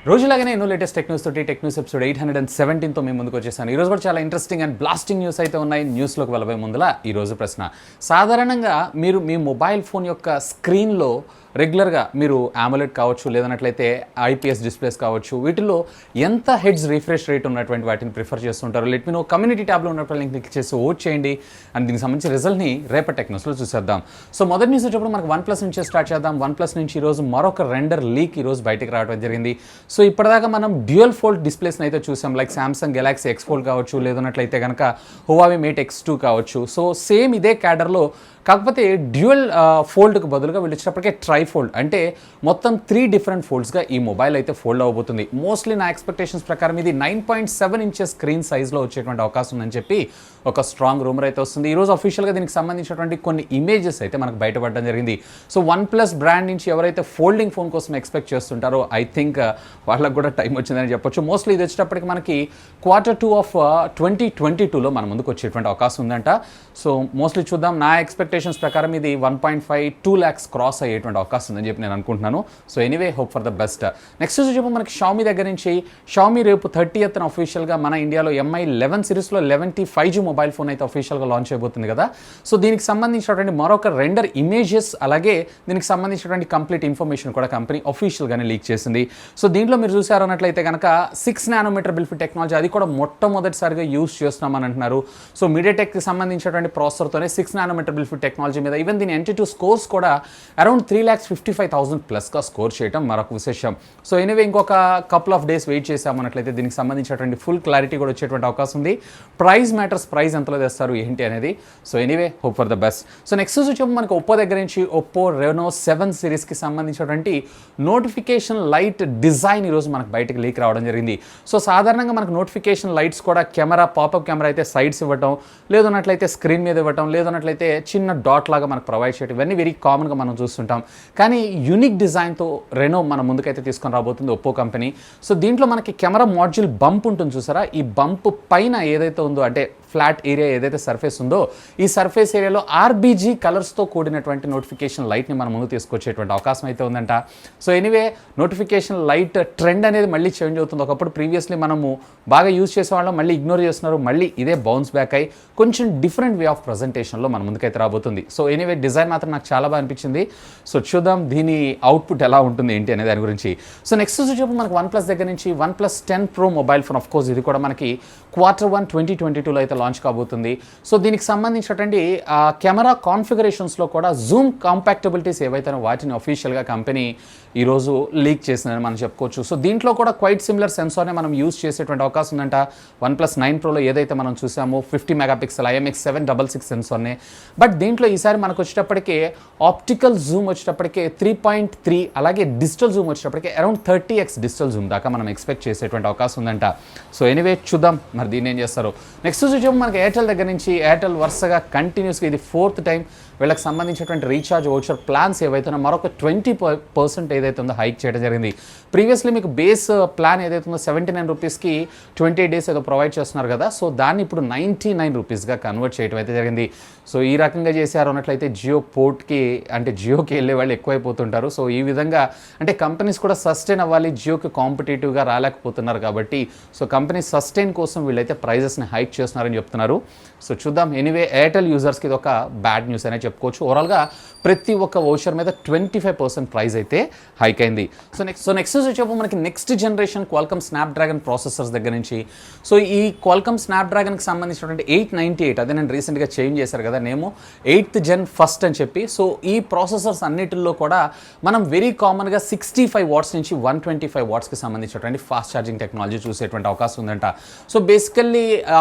రోజులాగానే ఎన్నో latest tech news తోటి tech news episode 817తో మేము ముందుకు వచ్చేసాను. ఈరోజు కూడా చాలా ఇంట్రెస్టింగ్ అండ్ బ్లాస్టింగ్ న్యూస్ అయితే ఉన్నాయి. న్యూస్లోకి వెళ్ళబోయే ముందల ఈరోజు ప్రశ్న, సాధారణంగా మీరు మీ మొబైల్ ఫోన్ యొక్క స్క్రీన్లో రెగ్యులర్గా మీరు AMOLED కావచ్చు, లేదన్నట్లయితే IPS డిస్ప్లేస్ కావచ్చు, వీటిల్లో ఎంత హెడ్స్ రిఫ్రెష్ రేట్ ఉన్నటువంటి వాటిని ప్రిఫర్ చేస్తుంటారు? Let me no. కమ్యూనిటీ ట్యాబ్లో ఉన్నటువంటి లింక్ క్లిక్ చేసి ఓట్ చేయండి అండ్ దీనికి సంబంధించి రిజల్ట్ని రేపటి టెక్ న్యూస్లో చూసేద్దాం. సో మొదటి న్యూస్ వచ్చేప్పుడు మనకు OnePlus నుంచే స్టార్ట్ చేద్దాం. OnePlus నుంచి ఈరోజు మరొక రెండర్ లీక్ ఈరోజు బయటకు రావడం జరిగింది. సో ఇప్పటిదాకా మనం డ్యూయల్ ఫోల్డ్ డిస్ప్లేస్ని అయితే చూసాం, like Samsung Galaxy X Fold కావచ్చు, లేదన్నట్లయితే కనుక Huawei Mate X2 కావచ్చు. సో సేమ్ ఇదే క్యాడర్లో కాకపోతే డ్యూయల్ ఫోల్డ్కి బదులుగా వీళ్ళు వచ్చినప్పటికే ట్రైఫోల్డ్, అంటే మొత్తం 3 డిఫరెంట్ ఫోల్డ్స్గా ఈ మొబైల్ అయితే ఫోల్డ్ అవ్వబోతుంది. మోస్ట్లీ నా ఎక్స్పెక్టేషన్స్ ప్రకారం ఇది 9.7 ఇంచెస్ స్క్రీన్ సైజ్లో వచ్చేటువంటి అవకాశం ఉందని చెప్పి ఒక స్ట్రాంగ్ రూమర్ అయితే వస్తుంది. ఈరోజు అఫీషియల్గా దీనికి సంబంధించినటువంటి కొన్ని ఇమేజెస్ అయితే మనకు బయటపడడం జరిగింది. సో OnePlus బ్రాండ్ నుంచి ఎవరైతే ఫోల్డింగ్ ఫోన్ కోసం ఎక్స్పెక్ట్ చేస్తుంటారో ఐ థింక్ వాళ్ళకు కూడా టైం వచ్చిందని చెప్పొచ్చు. మోస్ట్లీ ఇది వచ్చేటప్పటికి మనకి Q2 ఆఫ్ 2022లో మన ముందుకు వచ్చేటువంటి అవకాశం ఉందంట. సో మోస్ట్లీ చూద్దాం. నా ఎక్స్పెక్టేషన్స్ ప్రకారం ఇది 1.5-2 lakhs క్రాస్ అయ్యేటువంటి అవకాశం ఉందని చెప్పి నేను అనుకుంటున్నాను. So anyway, hope for the best. Next చెప్పు మనకి Xiaomi దగ్గర నుంచి. Xiaomi రేపు 30th అఫీషియల్గా మన ఇండియాలో MI 11 సిరీస్లో 11T 5G మొబైల్ ఫోన్ అయితే అఫీషియల్గా లాంచ్ అయిపోతుంది కదా. సో దీనికి సంబంధించినటువంటి మరొక రెండర్ ఇమేజెస్, అలాగే దీనికి సంబంధించినటువంటి కంప్లీట్ ఇన్ఫర్మేషన్ కూడా కంపెనీ అఫీషియల్గానే లీక్ చేసింది. సో దీంట్లో మీరు చూసారన్నట్లయితే కనుక 6 nanometer బిల్ఫిట్ టెక్నాలజీ, అది కూడా మొట్టమొదటిసారిగా యూజ్ చేస్తున్నామని అంటున్నారు. సో మీడియాటెక్కి సంబంధించినటువంటి ప్రాసెసర్తోనే 6 nanometer బిల్ఫిట్ టెక్నాలజీ మీద ఈవెన్ దీని NT2 స్కోర్స్ కూడా అరౌండ్ 3,55,000 ప్లస్గా స్కోర్ చేయడం మరొక విశేషం. సో ఎనీవే, ఇంకొక కపుల్ ఆఫ్ డేస్ వెయిట్ చేసామన్నట్లయితే దీనికి సంబంధించినటువంటి ఫుల్ క్లారిటీ కూడా వచ్చేటువంటి అవకాశం ఉంది. ప్రైస్ మ్యాటర్స్, ప్రైస్ ఎంతలో తెస్తారు ఏంటి అనేది. So anyway, hope for the best. So next వచ్చి మనకి ఒప్పో దగ్గర నుంచి ఒప్పో Reno 7 సిరీస్కి సంబంధించినటువంటి నోటిఫికేషన్ లైట్ డిజైన్ ఈరోజు మనకు బయటకు లీక్ రావడం జరిగింది. సో సాధారణంగా మనకు నోటిఫికేషన్ లైట్స్ కూడా కెమెరా, పాపప్ కెమెరా అయితే సైడ్స్ ఇవ్వటం, లేదన్నట్లయితే స్క్రీన్ మీద ఇవ్వటం, లేదన్నట్లయితే చిన్న డాట్ లాగా మనకు ప్రొవైడ్ చేయడం, ఇవన్నీ వెరీ కామన్గా మనం చూస్తుంటాం. కానీ యూనిక్ డిజైన్తో రెనో మన ముందుకైతే తీసుకొని రాబోతుంది ఒప్పో కంపెనీ. సో దీంట్లో మనకి కెమెరా మాడ్యూల్ బంప్ ఉంటుంది చూసారా, ఈ బంప్ పైన ఏదైతే ఉందో, అంటే ఫ్లాట్ ఏరియా ఏదైతే సర్ఫేస్ ఉందో, ఈ సర్ఫేస్ ఏరియాలో RGB కలర్స్తో కూడినటువంటి నోటిఫికేషన్ లైట్ని మన ముందు తీసుకొచ్చేటువంటి అవకాశం అయితే ఉందంట. So anyway, notification light trend అనేది మళ్ళీ చేంజ్ అవుతుంది. ఒకప్పుడు ప్రీవియస్లీ మనము బాగా యూజ్ చేసేవాళ్ళం, మళ్ళీ ఇగ్నోర్ చేస్తున్నారు, మళ్ళీ ఇదే బౌన్స్ బ్యాక్ అయ్యి కొంచెం డిఫరెంట్ వే ఆఫ్ ప్రజెంటేషన్లో మన ముందుకైతే రాబోతుంది. సో ఎనీవే, డిజైన్ మాత్రం నాకు చాలా బాగా అనిపించింది. సో చూద్దాం దీని అవుట్పుట్ ఎలా ఉంటుంది ఏంటి అనే దాని గురించి. సో నెక్స్ట్ వచ్చేప్పుడు మనకు OnePlus దగ్గర నుంచి OnePlus 10 Pro mobile phone. Of course ఇది కూడా మనకి Q1 2022లో అయితే లాంచ్ కాబోతుంది. సో దీనికి సంబంధించినటువంటి కెమెరా కాన్ఫిగరేషన్స్లో కూడా జూమ్ కాంపాక్టబిలిటీస్ ఏవైతే వాటిని అఫీషియల్గా కంపెనీ ఈరోజు లీక్ చేసిందని మనం చెప్పుకోవచ్చు. సో దీంట్లో కూడా క్వైట్ సిమిలర్ సెన్సార్నే మనం యూజ్ చేసేటువంటి అవకాశం ఉందంట. OnePlus 9 Proలో ఏదైతే మనం చూసామో 50 MP IMX766 సెన్సార్నే. బట్ దీంట్లో ఈసారి మనకు వచ్చేటప్పటికే ఆప్టికల్ జూమ్ వచ్చేటప్పటికే 3.3, అలాగే డిజిటల్ జూమ్ వచ్చేటప్పటికే అరౌండ్ 30x డిజిటల్ జూమ్ దాకా మనం ఎక్స్పెక్ట్ చేసేటువంటి అవకాశం ఉందంట. సో ఎనీవే, చూద్దాం మరి దీన్ని ఏం చేస్తారు. నెక్స్ట్ వచ్చి మనకి ఎయిర్టెల్ దగ్గర నుంచి. ఎయిర్టెల్ వరుసగా కంటిన్యూస్గా ఇది 4th టైం వీళ్ళకి సంబంధించినటువంటి రీఛార్జ్ వౌచర్ ప్లాన్స్ ఏవైతే మరొక 20% ఏదైతే ఉందో హైక్ చేయడం జరిగింది. ప్రీవియస్లీ మీకు బేస్ ప్లాన్ ఏదైతే ఉందో 79 రూపీస్కి 28 days ఏదో ప్రొవైడ్ చేస్తున్నారు కదా. సో దాన్ని ఇప్పుడు 99 రూపీస్గా కన్వర్ట్ చేయడం అయితే జరిగింది. సో ఈ రకంగా చేశారు అన్నట్లయితే జియో పోర్ట్కి, అంటే జియోకి వెళ్ళే వాళ్ళు ఎక్కువైపోతుంటారు. సో ఈ విధంగా అంటే కంపెనీస్ కూడా సస్టైన్ అవ్వాలి, జియోకి కాంపిటేటివ్గా రాలేకపోతున్నారు కాబట్టి సో కంపెనీ సస్టైన్ కోసం వీళ్ళైతే ప్రైజెస్ని హైక్ చేస్తున్నారని చెప్తున్నారు. సో చూద్దాం. ఎనీవే, ఎయిర్టెల్ యూజర్స్కి ఇది ఒక బ్యాడ్ న్యూస్ అనే చెప్పుకోవచ్చు. ఓవరాల్గా ప్రతి ఒక్క వౌచర్ మీద 25% ప్రైస్ అయితే హైక్ అయింది. సో నెక్స్ట్ వచ్చేప్పుడు మనకి next generation Qualcomm Snapdragon processors దగ్గర నుంచి. సో ఈ క్వాల్కమ్ స్నాప్డ్రాగన్కి సంబంధించినటువంటి 898, అదే నేను రీసెంట్గా చేంజ్ చేశారు కదా నేమో, 8th Gen ఫస్ట్ అని చెప్పి. సో ఈ ప్రాసెసర్స్ అన్నిటిల్లో కూడా మనం వెరీ కామన్గా 65 watts నుంచి 125 wattsకి సంబంధించినటువంటి ఫాస్ట్ ఛార్జింగ్ టెక్నాలజీ చూసేటువంటి అవకాశం ఉందంట. సో బేసికల్లీ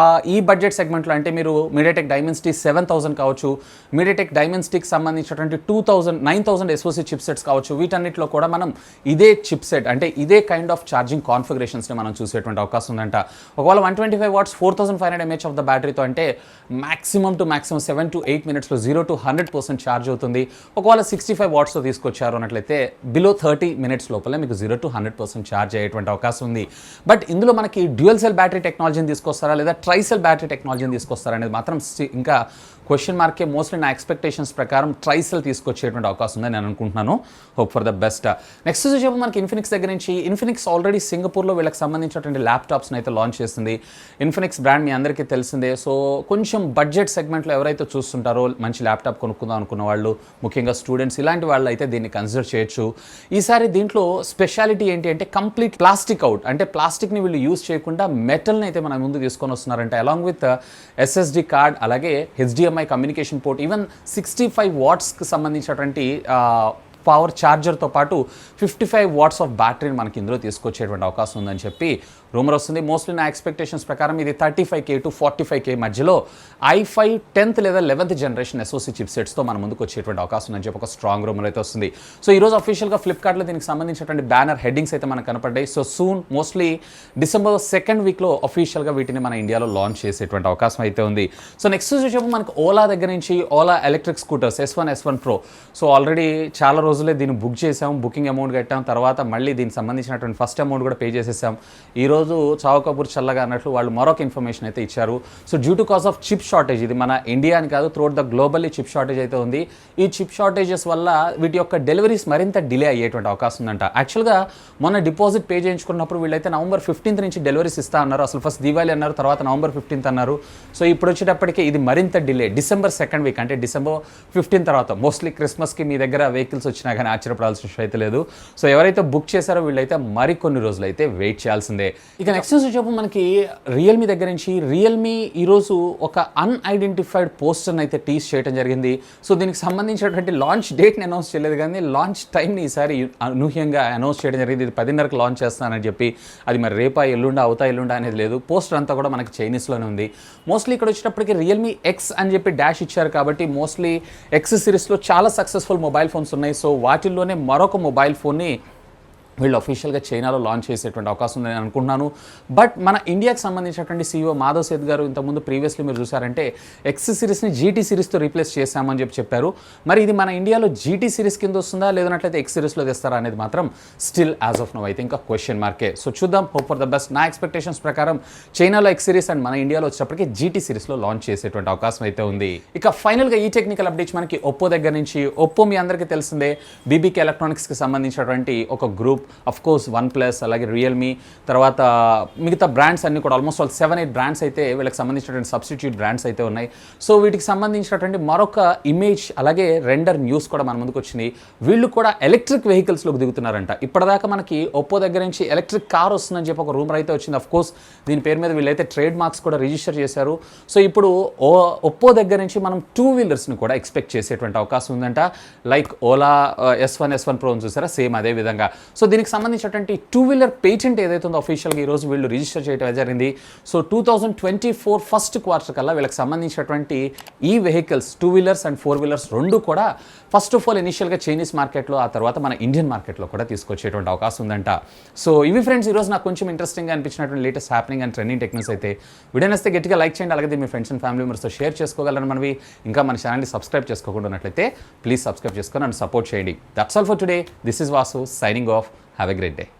ఈ బడ్జెట్ సెగ్మెంట్లో అంటే మీరు మీడియాటెక్ డైమెన్సిటీ 7000 కావచ్చు, మీడియాటెక్ డైమెన్సిటీకి సంబంధించినటువంటి 9000 SoC చిప్సెట్స్ కావచ్చు, వీటన్నిటిలో కూడా మనం ఇదే చిప్సెట్, అంటే ఇదే కైండ్ ఆఫ్ ఛార్జింగ్ కాన్ఫిగరేషన్స్ని మనం చూసేటువంటి అవకాశం ఉందంట. ఒకవేళ 125 watts 4500 mAh ఆఫ్ ద బ్యాటరీతో అంటే మాక్సిమం 7 to 8 minutesలో 0 to 100% ఛార్జ్ అవుతుంది. ఒకవేళ 65 wattsతో తీసుకొచ్చారు అన్నట్లయితే బిలో 30 minutes లోపలే మీకు 0 to 100% ఛార్జ్ అయ్యేటువంటి అవకాశం ఉంది. బట్ ఇందులో మనకి డ్యూయల్ సెల్ బ్యాటరీ టెక్నాలజీని తీసుకొస్తారా లేదా ట్రైసెల్ బ్యాటరీ టెక్నాలజీని తీసుకొస్తారా అనేది మాత్రం ఇంకా క్వశ్చన్ మార్కే మోస్ట్లీ నా ఎక్స్పెక్టేషన్స్ ప్రకారం ట్రైసెల్ తీసుకొచ్చేటువంటి అవకాశం ఉందని నేను అనుకుంటున్నాను. Hope for the best. Next వచ్చేసి మనకి ఇన్ఫినిక్స్ దగ్గర నుంచి ఇన్ఫినిక్స్ ఆల్రెడీ సింగపూర్లో వీళ్ళకి సంబంధించినటువంటి ల్యాప్టాప్స్ని అయితే లాంచ్ చేస్తుంది. ఇన్ఫినిక్స్ బ్రాండ్ మీ అందరికీ తెలిసిందే. సో కొంచెం బడ్జెట్ సెగ్మెంట్లో ఎవరైతే చూస్తుంటారో మంచి ల్యాప్టాప్ కొనుక్కుందాం అనుకున్న వాళ్ళు, ముఖ్యంగా స్టూడెంట్స్, ఇలాంటి వాళ్ళు అయితే దీన్ని కన్సిడర్ చేయొచ్చు. ఈసారి దీంట్లో స్పెషాలిటీ ఏంటి అంటే కంప్లీట్ ప్లాస్టిక్ అవుట్, అంటే ప్లాస్టిక్ని వీళ్ళు యూజ్ చేయకుండా మెటల్ని అయితే మన ముందు తీసుకొని వస్తున్నారంటే అలాంగ్ విత్ ఎస్ఎస్డి కార్డ్, అలాగే హెచ్డిఎంఐ కమ్యూనికేషన్ పోర్ట్, ఈవెన్ 65 వాట్స్కి సంబంధించినటువంటి పవర్ ఛార్జర్తో పాటు 55 వాట్స్ ఆఫ్ బ్యాటరీని మనకి ఇందులో తీసుకొచ్చేటువంటి అవకాశం ఉందని చెప్పి రూమర్ వస్తుంది. మోస్ట్లీ నా ఎక్స్పెక్టేషన్స్ ప్రకారం ఇది 35K to 45K మధ్యలో i5 10th లేదా 11th జనరేషన్ SoC చిప్సెట్స్తో మన ముందుకు వచ్చేటువంటి అవకాశం ఉందని చెప్పి ఒక స్ట్రాంగ్ రూమర్ అయితే వస్తుంది. సో ఈరోజు అఫీషియల్గా ఫ్లిప్కార్ట్లో దీనికి సంబంధించినటువంటి బ్యానర్ హెడ్డింగ్స్ అయితే మనకు కనపడ్డాయి. So soon mostly December 2nd వీక్లో అఫీషియల్గా వీటిని మన ఇండియాలో లాంచ్ చేసేటువంటి అవకాశం అయితే ఉంది. సో నెక్స్ట్ వచ్చేసి మనకు ఓలా దగ్గర నుంచి Ola electric scooters S1, S1 Pro. So already చాలా రోజులే దీన్ని బుక్ చేసాం, బుకింగ్ అమౌంట్ కట్టాం, తర్వాత మళ్ళీ దీనికి సంబంధించినటువంటి ఫస్ట్ అమౌంట్ కూడా పే చేసేసాం. ఈరోజు చావు కపూర్ చల్లగా అన్నట్లు వాళ్ళు మరొక ఇన్ఫర్మేషన్ అయితే ఇచ్చారు. So due to cause of chip shortage, ఇది మన ఇండియా అని కాదు, throughout the globally chip shortage అయితే ఉంది. ఈ చిప్ షార్టేజెస్ వల్ల వీటి యొక్క డెలివరీస్ మరింత డిలే అయ్యేటువంటి అవకాశం ఉందంట. యాక్చువల్గా మొన్న డిపాజిట్ పే చేయించుకున్నప్పుడు వీళ్ళైతే నవంబర్ 15th నుంచి డెలివరీస్ ఇస్తా అన్నారు. అసలు ఫస్ట్ దివాళీ అన్నారు, తర్వాత నవంబర్ 15th అన్నారు. సో ఇప్పుడు వచ్చేటప్పటికి ఇది మరింత డిలే, డిసెంబర్ 2nd వీక్, అంటే డిసెంబర్ 15 తర్వాత. మోస్ట్లీ క్రిస్మస్కి మీ దగ్గర వెహికల్స్ వచ్చినా కానీ ఆశ్చర్యపడాల్సిన విషయం అయితే లేదు. సో ఎవరైతే బుక్ చేశారో వీళ్ళైతే మరికొన్ని రోజులు అయితే వెయిట్ చేయాల్సిందే. ఇక నెక్స్ట్ వచ్చేటప్పుడు మనకి రియల్మీ దగ్గర నుంచి రియల్మీ ఈరోజు ఒక అన్ఐడెంటిఫైడ్ పోస్టర్ని అయితే టీస్ చేయడం జరిగింది. సో దీనికి సంబంధించినటువంటి లాంచ్ డేట్ని అనౌన్స్ చేయలేదు, కానీ లాంచ్ టైంని ఈసారి అనూహ్యంగా అనౌన్స్ చేయడం జరిగింది. ఇది 10:30కి లాంచ్ చేస్తానని చెప్పి, అది మరి రేపా ఎల్లుండా అవుతా ఎల్లుండా అనేది లేదు. పోస్టర్ అంతా కూడా మనకి చైనీస్లోనే ఉంది. మోస్ట్లీ ఇక్కడ వచ్చేటప్పటికి రియల్మీ ఎక్స్ అని చెప్పి డాష్ ఇచ్చారు కాబట్టి మోస్ట్లీ ఎక్స్ సిరీస్లో చాలా సక్సెస్ఫుల్ మొబైల్ ఫోన్స్ ఉన్నాయి. సో వాటిల్లోనే మరొక మొబైల్ ఫోన్ని వీళ్ళు అఫీషియల్గా చైనాలో లాంచ్ చేసేటువంటి అవకాశం ఉందని అనుకుంటున్నాను. బట్ మన ఇండియాకి సంబంధించినటువంటి CEO మాధవ్ సేత్ గారు ఇంతకుముందు ప్రీవియస్లీ మీరు చూసారంటే ఎక్స్ సిరీస్ని GT సిరీస్తో రీప్లేస్ చేశామని చెప్పారు. మరి ఇది మన ఇండియాలో GT సిరీస్ కింద వస్తుందా, లేదన్నట్లయితే ఎక్స్ సిరీస్లో తెస్తారా అనేది మాత్రం స్టిల్ యాజ్ ఆఫ్ నౌ అయితే ఇంకా క్వశ్చన్ మార్కే. సో చూద్దాం, హోప్ ఫర్ ద బెస్ట్. నా ఎక్స్పెక్టేషన్స్ ప్రకారం చైనాలో ఎక్స్ సిరీస్ అండ్ మన ఇండియాలో వచ్చేటప్పటికి GT సిరీస్లో లాంచ్ చేసేటువంటి అవకాశం అయితే ఉంది. ఇక ఫైనల్గా ఈ టెక్నికల్ అప్డేట్స్ మనకి ఒప్పో దగ్గర నుంచి. ఒప్పో మీ అందరికీ తెలిసిందే, BBK ఎలక్ట్రానిక్స్కి సంబంధించినటువంటి ఒక గ్రూప్. అఫ్ కోర్స్ OnePlus, అలాగే రియల్మీ, తర్వాత మిగతా బ్రాండ్స్ అన్ని కూడా ఆల్మోస్ట్ 7-8 బ్రాండ్స్ అయితే వీళ్ళకి సంబంధించినటువంటి సబ్స్టిట్యూట్ బ్రాండ్స్ అయితే ఉన్నాయి. సో వీటికి సంబంధించినటువంటి మరొక ఇమేజ్ అలాగే రెండర్ న్యూస్ కూడా మన ముందుకు వచ్చింది. వీళ్ళు కూడా ఎలక్ట్రిక్ వెహికల్స్లోకి దిగుతున్నారంట. ఇప్పటిదాకా మనకి ఒప్పో దగ్గర నుంచి ఎలక్ట్రిక్ కార్ వస్తుందని చెప్పి ఒక రూమర్ అయితే వచ్చింది. అఫ్ కోర్స్ దీని పేరు మీద వీళ్ళైతే ట్రేడ్ మార్క్స్ కూడా రిజిస్టర్ చేశారు. సో ఇప్పుడు ఒప్పో దగ్గర నుంచి మనం 2 వీలర్స్ని కూడా ఎక్స్పెక్ట్ చేసేటువంటి అవకాశం ఉందంట. Like Ola S1, S1 Pro చూసారా, సేమ్ అదే విధంగా. సో దీనికి సంబంధించినటువంటి 2 వీలర్ పేటెంట్ ఏదైతే ఉందో అఫీషియల్గా ఈరోజు వీళ్ళు రిజిస్టర్ చేయడం జరిగింది. సో 2024 ఫస్ట్ క్వార్టర్ కల్లా వీళ్ళకి సంబంధించినటువంటి ఈ వెహికల్స్ 2 వీలర్స్ అండ్ 4 వీలర్స్ రెండు కూడా ఫస్ట్ ఆఫ్ ఆల్ ఇనిషియల్గా చైనీస్ మార్కెట్లో, ఆ తర్వాత మన ఇండియన్ మార్కెట్లో కూడా తీసుకొచ్చేటువంటి అవకాశం ఉందంట. సో ఇవి ఫ్రెండ్స్ ఈరోజు నాకు కొంచెం ఇంట్రెస్టింగ్గా అనిపించినటువంటి latest happening and trending techniques అయితే. వీడియో నచ్చితే గట్టిగా లైక్ చేయండి, అలాగే మీ ఫ్రెండ్స్ అండ్ ఫ్యామిలీ మెంబర్స్తో షేర్ చేసుకోగలరని మనవి. ఇంకా మన ఛానల్ని సబ్స్క్రైబ్ చేసుకోకుండా ఉన్నట్లయితే ప్లీజ్ సబ్స్క్రైబ్ చేసుకొని నన్ను సపోర్ట్ చేయండి. That's all for today. This is Vasu signing off. Have a great day.